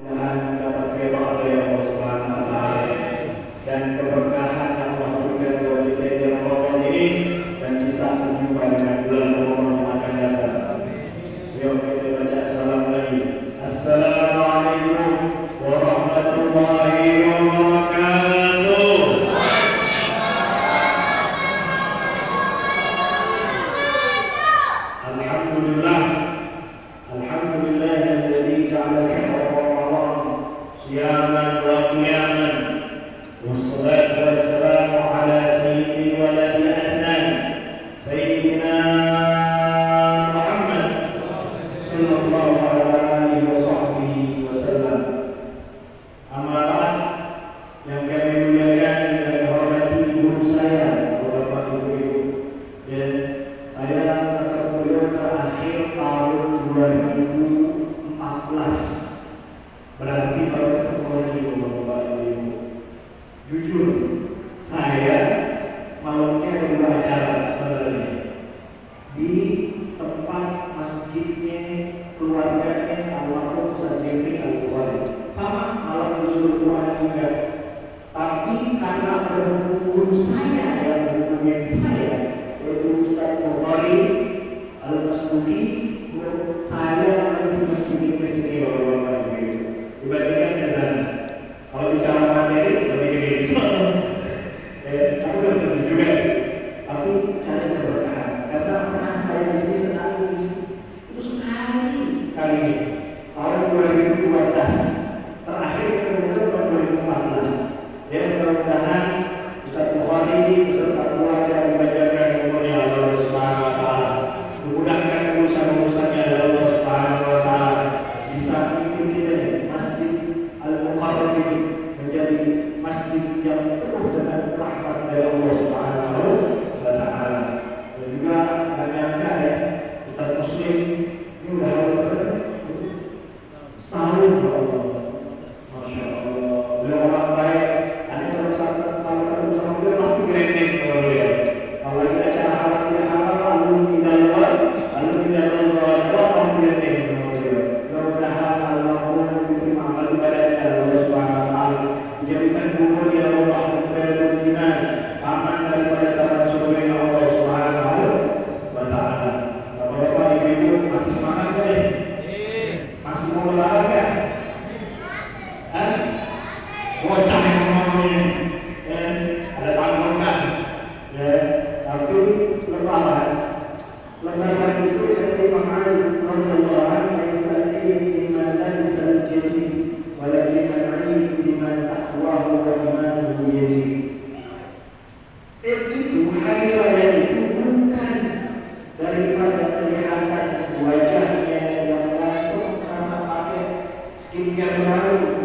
Mudah-mudahan dapat ridha dari Allah Subhanahu wa taala dan keberkahan yang Allah berikan buat kita di Ramadan ini dan bisa berjumpa dengan bulan Ramadan yang akan datang. Yuk kita baca salam lagi. Assalamualaikum warahmatullahi wabarakatuh. Alhamdulillah. Alhamdulillahilladzi ja'ala صياما وقياما والصلاة والسلام على سيد ولد عدنان سيدنا محمد صلى الله عليه وصحبه وسلم. Amma ba'd, yang kami muliakan dan hormati guru saya, Bapak Ibu, dan saya ketemu beliau terakhir tahun 2014. Berarti baru ketemu lagi Bapak Ibu. Jujur, saya malamnya ada dua acara sebenarnya di tempat masjidnya keluarganya almarhum Ustaz Jeffrey Al-Bukhari, sama malam Nuzul Quran juga. Tapi karena berhubung saya yang hubungin saya, yaitu Ustaz Bukhari Al-Masduki, saya lebih memilih ke sini Bapak Ibu. Dibandingkan ke sana. Kalau bicara materi lebih gede semua. Aku udah betul juga. Tapi cari keberkahan. Karena pernah saya di sini sekali di sini. Itu sekali ini. Tahun 2012. Terakhir kemudian tahun 2014. Ya mudah-mudahan Ustaz Bukhari beserta keluarga dibacakan umurnya Allah Subhanahu wa taala. Memudahkan urusan-urusannya dari Allah Subhanahu wa taala. Bisa memimpin kita Masjid Al-Mukarram menjadi masjid yang penuh dengan rahmat dari Allah Subhanahu wa taala. Dan juga enggak nyangka ya, Ustaz Muslim ini udah setahun ya Allah. Masya Allah. Beliau orang baik. Ada kalau satu tahun sama beliau pasti granding kalau ya. Kalau lagi acara halal ya halal, lalu tidak luar, granding sama beliau. Mudah-mudahan almarhum diterima amal ibadahnya Allah Subhanahu wa taala, dijadikan kubur dia Allah dan jinan, aman daripada tahanan surga Allah Subhanahu wa taala. Bapak-bapak, ibu-ibu masih semangat enggak nih? Masih mau olahraga? Hah? Bocah yang mau ini. Ada tanggungan. Ya, tapi lebaran itu kata Imam Ali radhiyallahu anhu, "Laisa liman labisa al-jadid, walakin al-'ilm liman taqwahu wa imanuhu yazid." Itu hari raya itu bukan daripada kelihatan wajahnya yang langsung karena pakai skincare baru,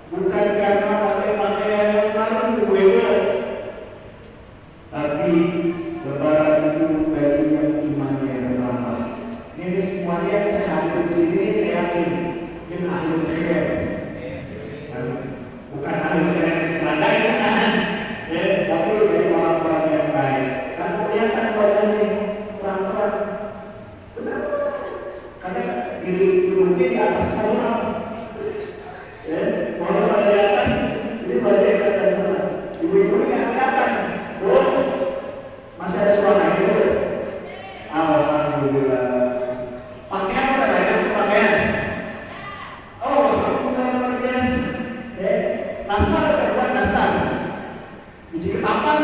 bukan karena pakai pakaian yang baru, tapi lebaran itu bagi yang imannya bertambah. Ini semuanya yang saya hadir di sini, saya yakin ini ahli khair. Bukan ahli khair yang terandai, tapi dari orang-orang yang baik. Karena kelihatan wajahnya terang-terang. Benar? Karena diri di atas orang. Kalau ada di atas, ini wajahnya terang-terang. Ibu-ibu yang kelihatan. Masih ada suara itu. Alhamdulillah. Pakaian apa ya? Pakaian. Oh, alhamdulillah luar biasa. Nastar ada buat nastar. Biji ketapan.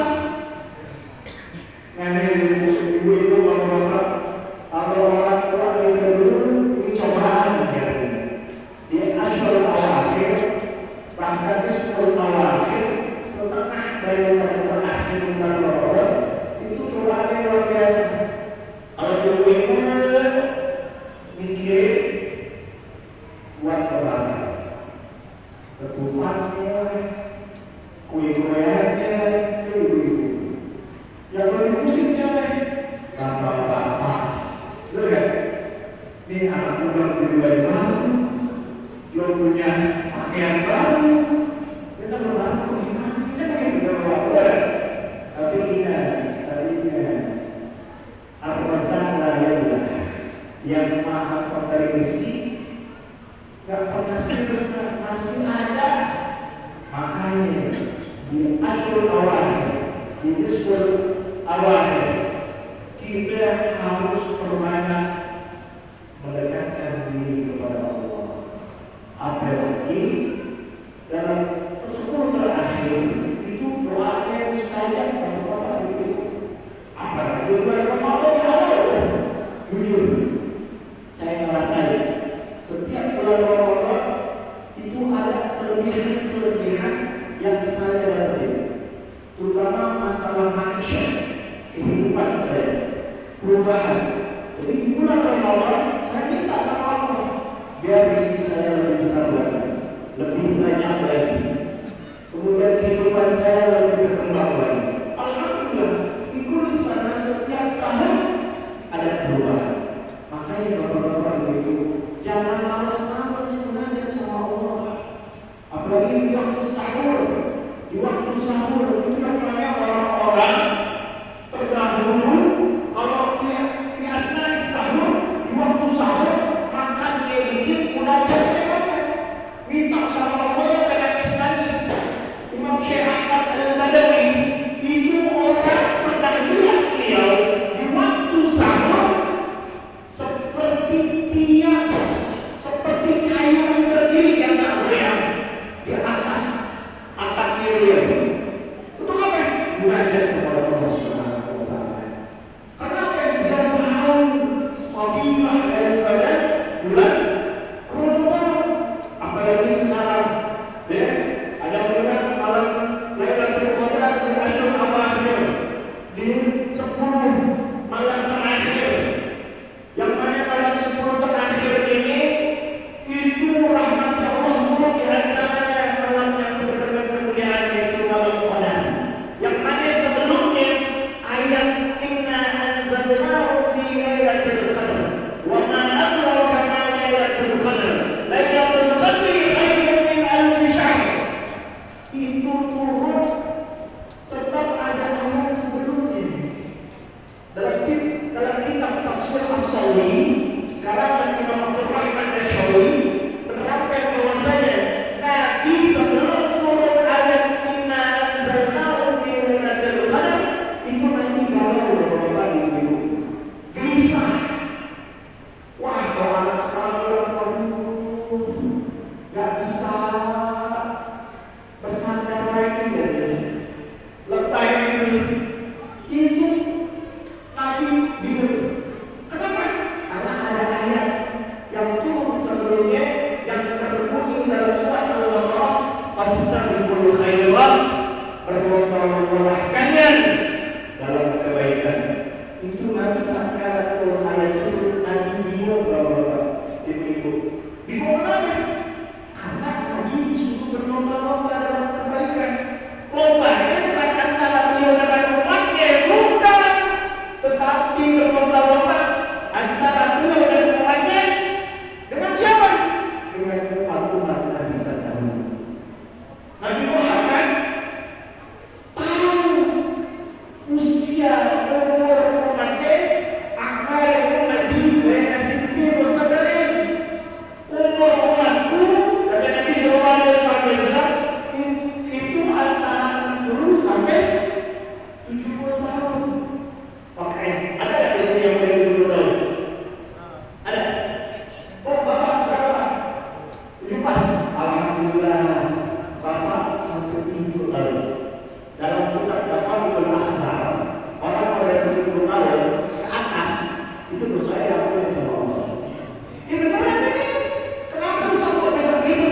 Ibu-ibu, bapak-bapak, kalau orang tua kita dulu ini cobaan ya. Di Ashur al-Akhir, bahkan di 10 al-Akhir, setengah daripada terakhir bulan Ramadan, itu cobaannya luar biasa. Kalau ibu-ibu mikir buat lebaran, ketupannya, kue-kueannya, ibu-ibu. Yang lebih pusing siapa? Bapak-bapak. Betul kan? Ini anak muda punya baju baru, dia punya pakaian baru. Kita lebaran gimana? Kita mungkin juga bawa. Tapi ingat, Ar-Razzaq la yaulah, yang maha pemberi rezeki nggak pernah sirna, masih ada. Makanya di asrul awal, di asrul awal, kita harus perbanyak mendekatkan diri kepada Allah. Apalagi dalam 10 terakhir itu doa yang mustajab pada itu. Apalagi bulan Ramadan yang awal, jujur, saya ngerasain setiap bulan Ramadan itu ada kelebihan-kelebihan yang saya dapati, terutama masalah manusia, kehidupan saya, perubahan. Jadi di bulan Ramadan saya minta sama Allah biar rezeki saya lebih besar lagi, lebih banyak lagi, kemudian kehidupan saya lebih berkembang lagi. Alhamdulillah, ikut sana setiap tahun ada perubahan. Makanya bapak-bapak ibu, jangan malas-malas belajar sama Allah. Apalagi di waktu sahur. Di waktu sahur itu namanya orang-orang terdahulu kalau asnai sahur, di waktu sahur makan dikit udah capek, minta sama Allah yang nangis-nangis. Imam Syekh Ahmad Al-Badawi itu orang pernah lihat beliau di waktu sahur seperti tiang, seperti kayu yang berdiri yang tak goyang di atas atapnya beliau. Untuk apa? Belajar kepada Allah Subhanahu wa Ta'ala. Karena apa? Dia tahu fadilah daripada bulan Ramadan. Apalagi sekarang, ya, ada bulan malam Lailatul Qadar di asyrul awakhir, di 10 malam terakhir. Yang mana malam 10 terakhir ini itu rahmat Allah turun di antaranya malam yang benar-benar kemuliaan yaitu malam Qadar. Yang mana sebelumnya ayat inna anzalnahu fi lailatul qadar wa ma adraka ma lailatul qadar lailatul qadri khairun min alf syahr itu turun sebab ada ayat sebelumnya. Dalam kitab tafsir As-Sawi karangan Imam Abdul Rahman Asy-Syawi menerangkan bahwasanya Nabi sebelum turun ayat inna anzalnahu fi lailatul qadar itu Nabi galau beberapa ibu gelisah. Wah, kalau anak sekarang nggak bisa bersandar lagi dari lebay itu Nabi bingung. Kenapa? Karena ada ayat yang turun sebelumnya yang terbunyi dalam surat Al-Baqarah, fastabiqul khairat, berlomba-lombalah kalian dalam kebaikan. Itu Nabi tak kala turun ayat itu Nabi bingung bapak-bapak ibu-ibu. Bingung kenapa? Karena Nabi disuruh berlomba-lomba dalam kebaikan. Lombanya bukan antara beliau dengan umatnya, bukan, tetapi berlomba-lomba antara beliau dan umatnya dengan siapa? Dengan umat-umat Nabi terdahulu. Nabi Muhammad tahu usia umur umatnya, akhir ummati baina sittin wa sab'in. Umur umatku kata Nabi sallallahu alaihi wasallam itu antara 60 sampai 70 tahun. Oke, ada nggak di sini yang dari 70 tahun? Ada? Oh, bapak berapa? 7 pas. Alhamdulillah, bapak sampai 70 tahun. Dalam kitab Daqaiqul Akhbar, orang pada 70 tahun ke atas itu dosa diampuni sama Allah. Ini beneran ini? Kenapa Ustaz kok bisa begitu?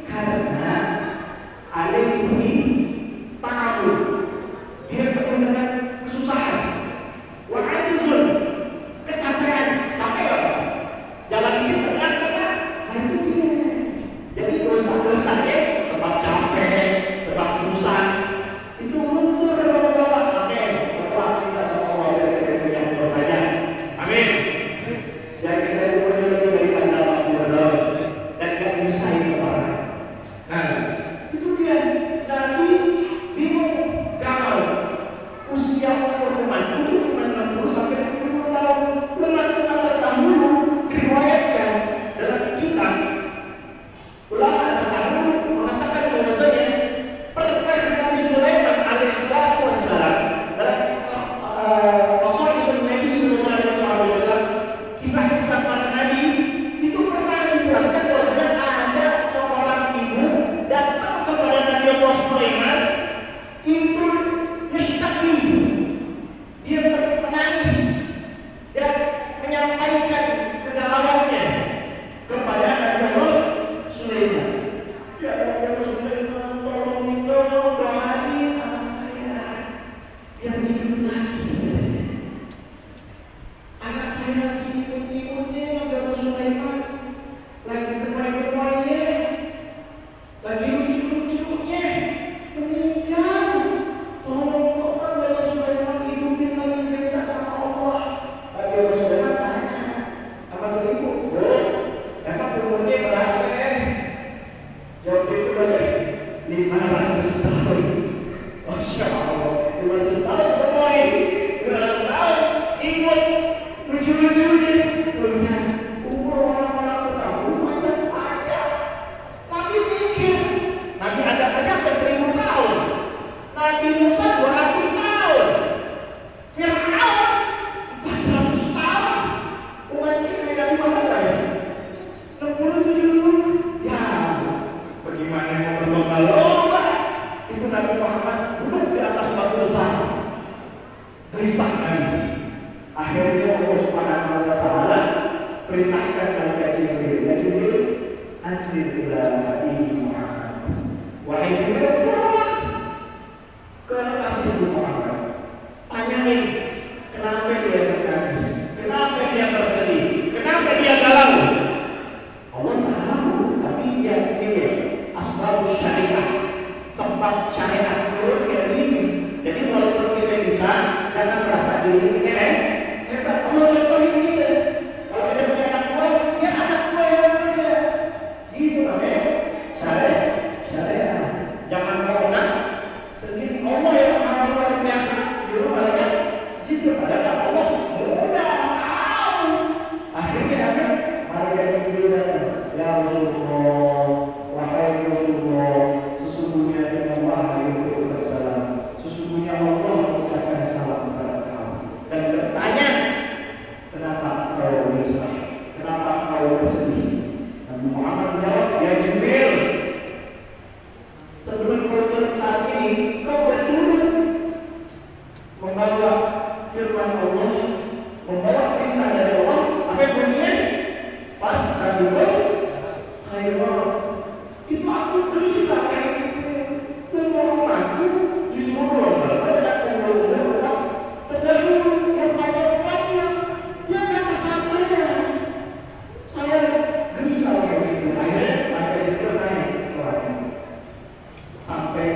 Karena alaihi ta'awud, dia penuh dengan kesusahan, wa ajizun, kecapean, capek apa? Jalan dikit berat apa? Nah itu dia. Jadi dosa-dosanya sebab capek, sebab susah, itu luntur bapak-bapak. Oke, setelah kita semua dari yang berbanyak, amin. Dan kita umurnya lebih daripada 80 tahun dan gak nyusahin orang. Nah, itu dia. Nabi bingung, galau. Usia umur umat itu cuma 60 sampai 70 tahun. Umat-umat terdahulu diriwayatkan dalam kitab anzir ila Nabi Muhammad. Wahai Jibril, turunlah ke Nabi Muhammad. Tanyain kenapa dia menangis, kenapa dia bersedih, kenapa dia galau. Allah tahu, tapi dia ini asbab syariah, sebab syariat turun kayak gini. Jadi walaupun kita bisa, jangan merasa diri kita hebat. Allah contohin kita. Kalau kita punya anak buah, ya anak buah yang kerja. Itu namanya syariat. Jangan pernah sendiri. Allah yang maha luar biasa. Juru malaikat Jibril adalah Allah mudah tahu. Akhirnya ada malaikat Jibril datang. Ya Rasulullah, wahai Rasulullah, sesungguhnya Allah Waalaikumsalam. Sesungguhnya Allah mengucapkan salam kepada kamu dan bertanya, kenapa kau gelisah? Kenapa kau bersedih? Nabi Muhammad menjawab, ya Jibril, sebelum kau turun saat ini, kau berturun membawa firman Allah, membawa perintah dari Allah. Apa bunyinya? Fastabiqul khairat. Itu aku gelisah kayak gitu. Tolong aku disuruh pada orang terlalu yang macam-macam. Jangan kesampainya. Saya gelisah kayak gitu. Akhirnya ada juga naik orangnya. Sampai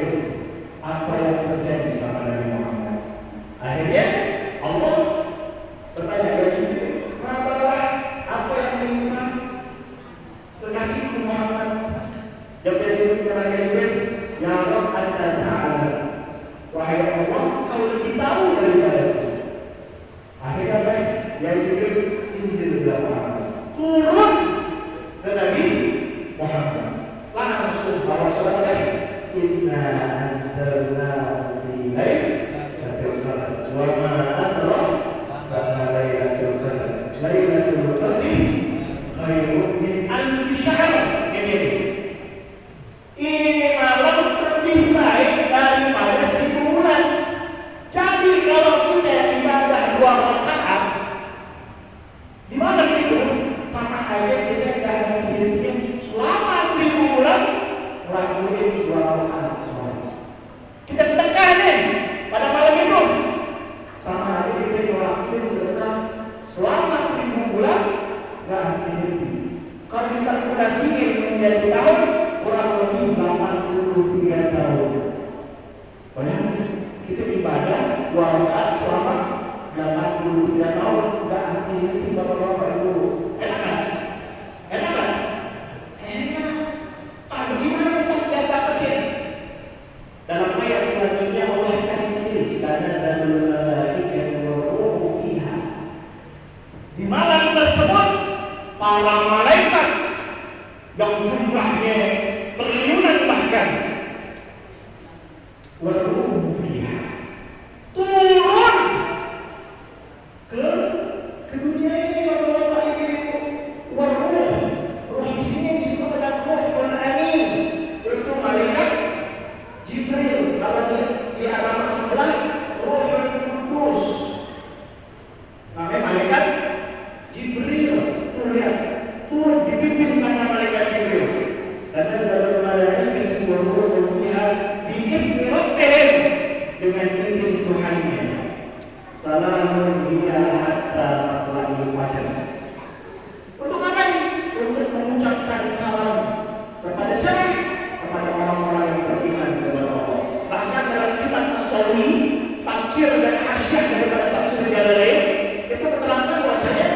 apa yang terjadi sama Nabi Muhammad. Akhirnya Allah bertanya kepada Jibril, kabarlah apa yang menimpa kekasihku Muhammad. Jawab kepada Jibril, ya Rabb anta ta'ala. Wahai Allah, kau lebih tahu daripada itu. Akhirnya baik, ya Jibril, inzil Muhammad, turun ke Nabi Muhammad. Langsung bawa surat lagi. Inna anzalnahu fi lailatul qadr. Wa ma adraka ma lailatul qadr. Lailatul qadri khairun min alfi syahr. Ini malam lebih baik daripada 1000 bulan. Jadi kalau kita ibadah 2 rakaat di malam itu, sama aja kita ganti selama 1000 bulan ngelakuin 2 rakaat. Kita sedekah nih pada malam itu, sama aja kita ngelakuin sedekah selama 1000 bulan ganti. Kalau dikalkulasiin menjadi tahun, kurang lebih 83 tahun. Bayangkan kita ibadah 2 rakaat selama 83 tahun, enggak henti-henti bapak-bapak ibu. Enak kan? Enak kan? Enak. Bagaimana bisa kita dapetin? Dalam ayat selanjutnya Allah kasih ciri, karena zalul malaikatu wa ruhu fiha. Di malam tersebut para malaikat yang jumlahnya triliunan bahkan waruh fiha turun ke dunia ini. Bapak-bapak ibu, waruh, ruh di sini disebut dengan ruhul amin, yaitu malaikat Jibril. Kalau di alamat sebelah ruhul kudus, namanya malaikat Jibril. Tuh lihat, tuh dipimpin sama malaikat Jibril. Dan zalul malaikatu wa ruhu fiha bi'izni rabbihim, dengan izin Tuhannya. Salamun hiya hatta matla'il fajr. Untuk apa ini? Untuk mengucapkan salam kepada siapa? Kepada orang-orang yang beriman kepada Allah. Bahkan dalam kitab As-Sawi, tafsir dan hasyiah daripada tafsir Jalalain, itu menerangkan bahwasanya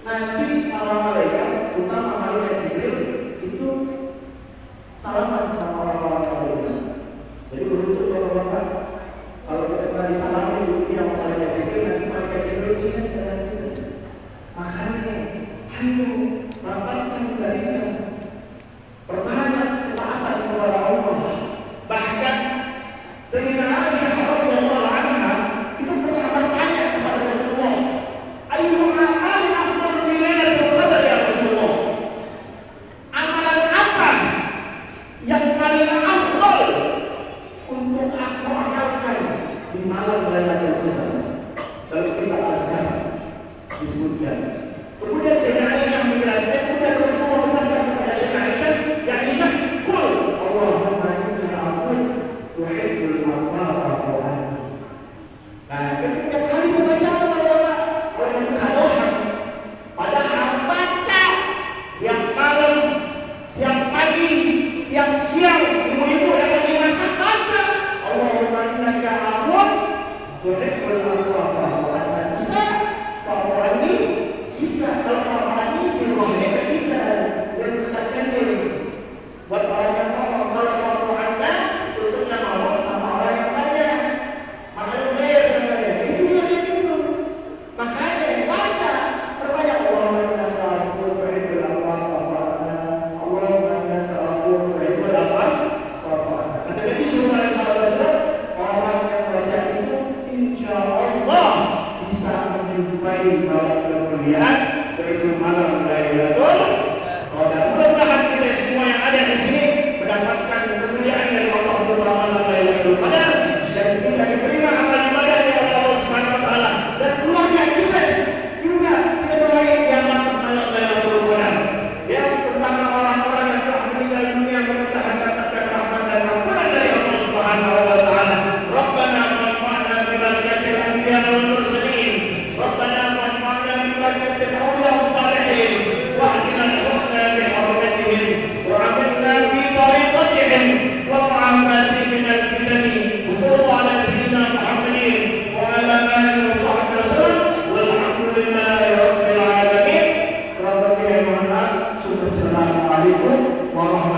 nanti para malaikat, terutama malaikat Jibril, itu salaman sama orang-orang yang beriman. Jadi beruntung bapak-bapak, kalau kita kembali salam itu yang malaikat Jibril, nanti malaikat Jibril ingat dengan kita. Makanya, ayo rapatkan barisan, perbanyak ketaatan kepada Allah. Bahkan Sayyidina Aisyah radhiyallahu anha itu pernah bertanya kepada Rasulullah, ayyul a'mali afdal fi lailatul qadar ya Rasulullah? Amalan apa yang paling afdal untuk aku amalkan di malam Lailatul Qadar? Lalu kita akan disebutkan. Kemudian Sayyidina Aisyah menjelaskan, kemudian Rasulullah menjelaskan kepada Sayyidina Tuhibbul afwa fa'fu anna. Bisa fa'fu anni, bisa. Kalau fa'fu anni sirohnya kita dan katakan buat orang yang ngomong. Kalau fa'fu anna itu yang ngomong sama orang yang banyak. Makanya itu dia kayak gitu. Makanya baca perbanyak Allahumma innaka afuwwun tuhibbul afwa fa'fu anna. Allahumma innaka afuwwun tuhibbul afwa fa'fu anna. Kata Nabi sallallahu alaihi wasallam, orang yang baca itu insya Allah bisa menjumpai malam kemuliaan, yaitu malam Lailatul Qadar. Mudah-mudahan kita semua yang ada di sini mendapatkan kemuliaan dari Allah berupa malam Lailatul Qadar dan kita diterima amal ibadah dari Allah Subhanahu wa taala, dan keluarga kita juga kita doain yang dapat malam Lailatul Qadar. Ya, terutama orang-orang yang telah meninggal dunia, mudah-mudahan mendapatkan rahmat dan ampunan dari Allah Subhanahu wa taala. Rabbana wanfa'na bi barakatil anbiya wal mursalin. Rabbana wanfa'na bi barakatil awliya was salihin. Wahdina al-husna bi hurmatihim wa 'amilna fi tariqatihim wa mu'amati min al-fitan. Sallallahu ala sayyidina Muhammadin wa ala alihi wa sahbihi wasallam. Walhamdulillahi rabbil alamin. Assalamualaikum warahmatullahi